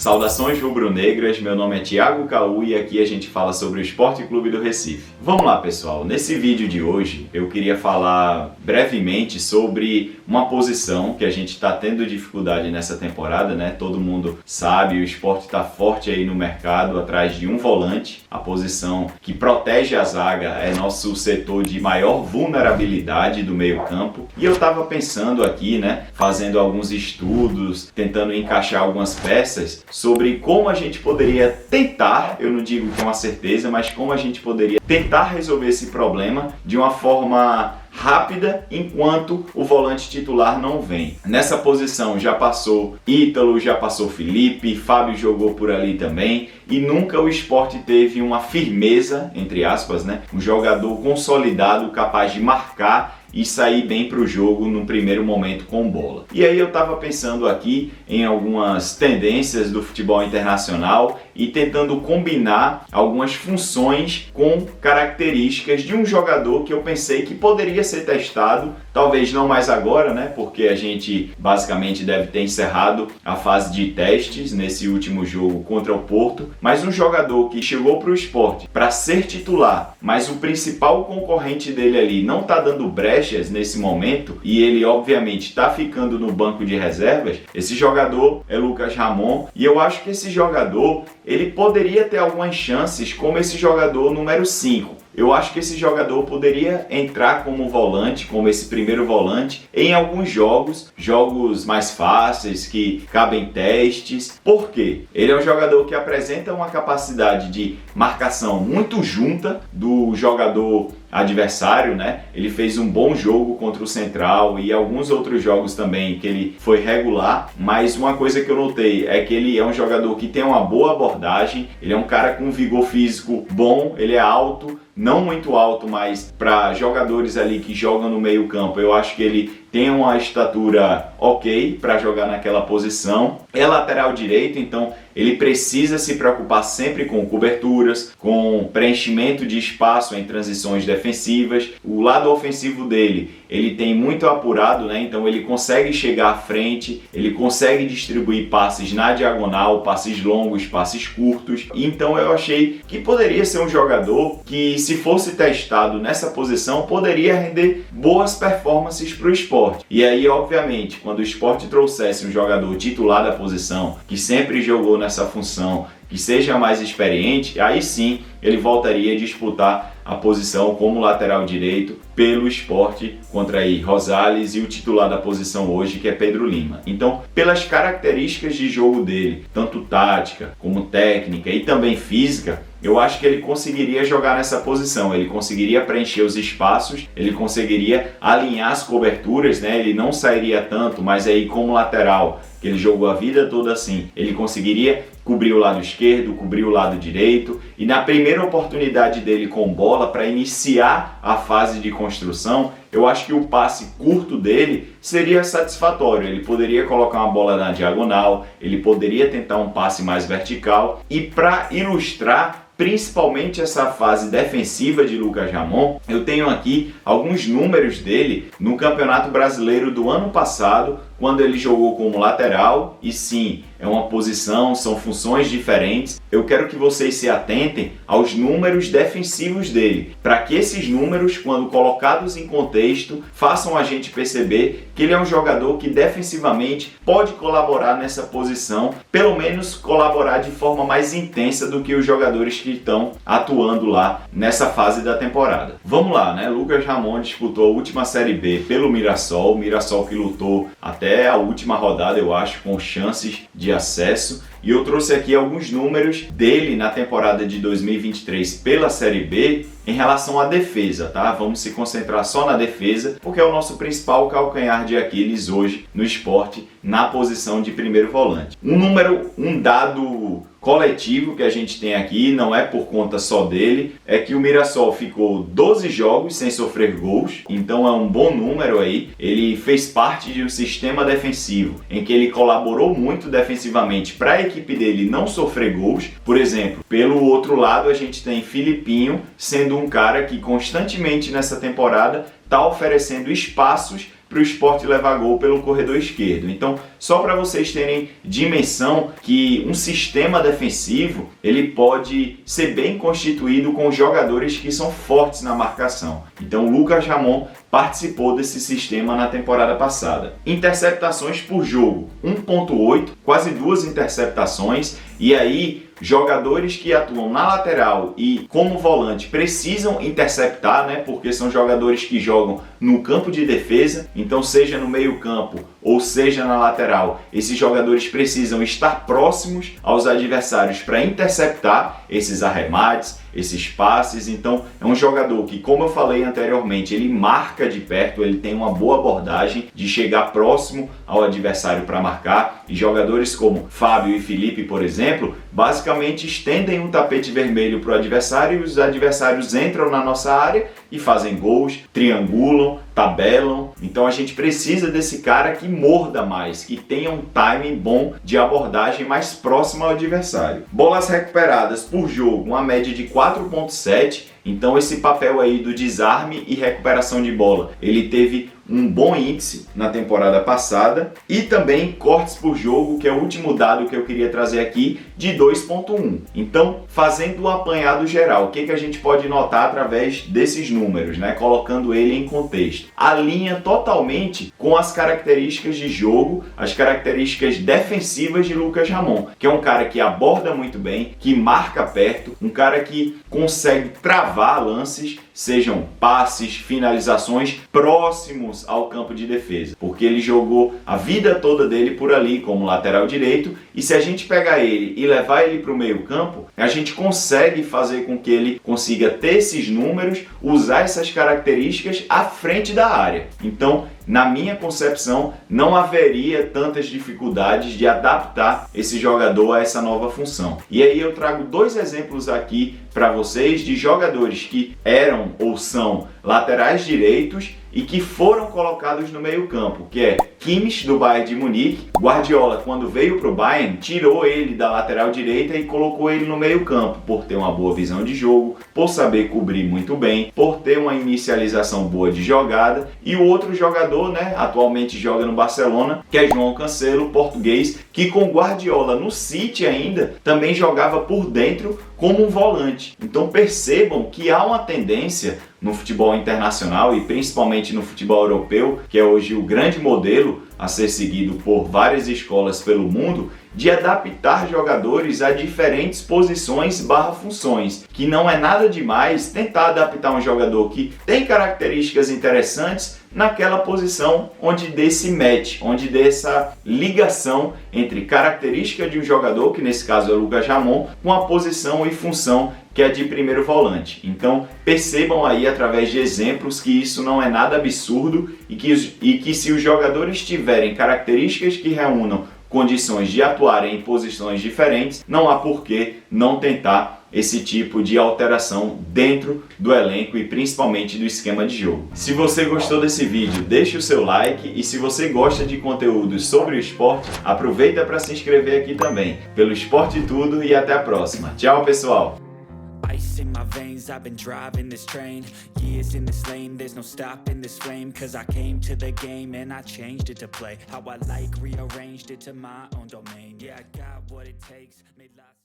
Saudações rubro-negras, meu nome é Thiago Caú e aqui a gente fala sobre o Esporte Clube do Recife. Vamos lá, pessoal, nesse vídeo de hoje eu queria falar brevemente sobre uma posição que a gente está tendo dificuldade nessa temporada, né? Todo mundo sabe, o esporte está forte aí no mercado, atrás de um volante, a posição que protege a zaga é nosso setor de maior vulnerabilidade do meio-campo. E eu estava pensando aqui, né, fazendo alguns estudos, tentando encaixar algumas peças sobre como a gente poderia tentar, eu não digo que é uma certeza, mas como a gente poderia tentar resolver esse problema de uma forma rápida enquanto o volante titular não vem. Nessa posição já passou Ítalo, já passou Felipe, Fábio jogou por ali também e nunca o Sport teve uma firmeza, entre aspas, né? Um jogador consolidado capaz de marcar e sair bem para o jogo no primeiro momento com bola. E aí eu estava pensando aqui em algumas tendências do futebol internacional e tentando combinar algumas funções com características de um jogador que eu pensei que poderia ser testado, talvez não mais agora, né? Porque a gente basicamente deve ter encerrado a fase de testes nesse último jogo contra o Porto, mas um jogador que chegou para o Sport para ser titular, mas o principal concorrente dele ali não está dando brecha nesse momento e ele obviamente está ficando no banco de reservas. Esse jogador é Lucas Ramon e eu acho que esse jogador ele poderia ter algumas chances como esse jogador número 5. Eu acho que esse jogador poderia entrar como volante, como esse primeiro volante, em alguns jogos mais fáceis, que cabem testes. Por quê? Ele é um jogador que apresenta uma capacidade de marcação muito junta do jogador adversário, né? Ele fez um bom jogo contra o Central e alguns outros jogos também que ele foi regular, mas uma coisa que eu notei é que ele é um jogador que tem uma boa abordagem, ele é um cara com vigor físico bom, ele é alto, não muito alto, mas para jogadores ali que jogam no meio campo, eu acho que ele tem uma estatura ok para jogar naquela posição. É lateral direito, então ele precisa se preocupar sempre com coberturas, com preenchimento de espaço em transições defensivas. O lado ofensivo dele, ele tem muito apurado, né? Então ele consegue chegar à frente, ele consegue distribuir passes na diagonal, passes longos, passes curtos. Então eu achei que poderia ser um jogador que, se fosse testado nessa posição, poderia render boas performances para o Sport. E aí, obviamente, quando o Sport trouxesse um jogador titular da posição, que sempre jogou nessa função, que seja mais experiente, aí sim ele voltaria a disputar a posição como lateral direito pelo Sport contra aí Rosales e o titular da posição hoje, que é Pedro Lima. Então, pelas características de jogo dele, tanto tática como técnica e também física, eu acho que ele conseguiria jogar nessa posição, ele conseguiria preencher os espaços, ele conseguiria alinhar as coberturas, né? Ele não sairia tanto, mas aí como lateral, que ele jogou a vida toda assim, ele conseguiria cobrir o lado esquerdo, cobrir o lado direito, e na primeira oportunidade dele com bola, para iniciar a fase de construção, eu acho que o passe curto dele seria satisfatório. Ele poderia colocar uma bola na diagonal, ele poderia tentar um passe mais vertical, e para ilustrar principalmente essa fase defensiva de Lucas Ramon, eu tenho aqui alguns números dele no Campeonato Brasileiro do ano passado, quando ele jogou como lateral, e sim, é uma posição, são funções diferentes. Eu quero que vocês se atentem aos números defensivos dele, para que esses números, quando colocados em contexto, façam a gente perceber que ele é um jogador que defensivamente pode colaborar nessa posição, pelo menos colaborar de forma mais intensa do que os jogadores que estão atuando lá nessa fase da temporada. Vamos lá, né? Lucas Ramon disputou a última Série B pelo Mirassol, que lutou até a última rodada, eu acho, com chances de acesso. E eu trouxe aqui alguns números dele na temporada de 2023 pela Série B em relação à defesa, tá? Vamos se concentrar só na defesa, porque é o nosso principal calcanhar de Aquiles hoje no Sport, na posição de primeiro volante. Um dado coletivo que a gente tem aqui, não é por conta só dele, é que o Mirassol ficou 12 jogos sem sofrer gols, então é um bom número aí. Ele fez parte de um sistema defensivo em que ele colaborou muito defensivamente para a equipe dele não sofrer gols. Por exemplo, pelo outro lado a gente tem Filipinho sendo um cara que constantemente nessa temporada está oferecendo espaços para o Sport levar gol pelo corredor esquerdo. Então, só para vocês terem dimensão que um sistema defensivo ele pode ser bem constituído com jogadores que são fortes na marcação. Então, o Lucas Ramon participou desse sistema na temporada passada. Interceptações por jogo, 1.8, quase 2 interceptações, e aí jogadores que atuam na lateral e como volante precisam interceptar, né? Porque são jogadores que jogam no campo de defesa, então seja no meio-campo ou seja na lateral, esses jogadores precisam estar próximos aos adversários para interceptar esses arremates, esses passes. Então é um jogador que, como eu falei anteriormente, ele marca de perto, ele tem uma boa abordagem de chegar próximo ao adversário para marcar, e jogadores como Fábio e Felipe, por exemplo, basicamente estendem um tapete vermelho para o adversário e os adversários entram na nossa área e fazem gols, triangulam, tabelam. Então a gente precisa desse cara que morda mais, que tenha um timing bom de abordagem mais próximo ao adversário. Bolas recuperadas por jogo, uma média de 4.7. Então esse papel aí do desarme e recuperação de bola, ele teve um bom índice na temporada passada, e também cortes por jogo, que é o último dado que eu queria trazer aqui, de 2.1. Então, fazendo um apanhado geral, o que a gente pode notar através desses números, né? Colocando ele em contexto. Alinha totalmente com as características de jogo, as características defensivas de Lucas Ramon, que é um cara que aborda muito bem, que marca perto, um cara que consegue travar lances, sejam passes, finalizações próximos ao campo de defesa, porque ele jogou a vida toda dele por ali como lateral direito, e se a gente pegar ele e levar ele para o meio campo, a gente consegue fazer com que ele consiga ter esses números, usar essas características à frente da área. Então, na minha concepção, não haveria tantas dificuldades de adaptar esse jogador a essa nova função. E aí eu trago 2 exemplos aqui para vocês de jogadores que eram ou são laterais direitos e que foram colocados no meio-campo, que é Kimmich, do Bayern de Munique. Guardiola, quando veio para o Bayern, tirou ele da lateral direita e colocou ele no meio-campo, por ter uma boa visão de jogo, por saber cobrir muito bem, por ter uma inicialização boa de jogada. E o outro jogador, né, atualmente joga no Barcelona, que é João Cancelo, português, que com Guardiola no City ainda também jogava por dentro como um volante. Então percebam que há uma tendência no futebol internacional e principalmente no futebol europeu, que é hoje o grande modelo a ser seguido por várias escolas pelo mundo, de adaptar jogadores a diferentes posições / funções, que não é nada demais tentar adaptar um jogador que tem características interessantes naquela posição onde dê esse match, onde dê essa ligação entre característica de um jogador, que nesse caso é o Lucas Ramon, com a posição e função que é de primeiro volante. Então percebam aí através de exemplos que isso não é nada absurdo e que se os jogadores tiverem características que reúnam condições de atuarem em posições diferentes, não há por que não tentar esse tipo de alteração dentro do elenco e principalmente do esquema de jogo. Se você gostou desse vídeo, deixe o seu like, e se você gosta de conteúdos sobre o esporte, aproveita para se inscrever aqui também, pelo Esporte Tudo, e até a próxima. Tchau, pessoal! Ice in my veins, I've been driving this train. Years in this lane, there's no stopping this flame. Cause I came to the game and I changed it to play how I like, rearranged it to my own domain. Yeah, I got what it takes, made lots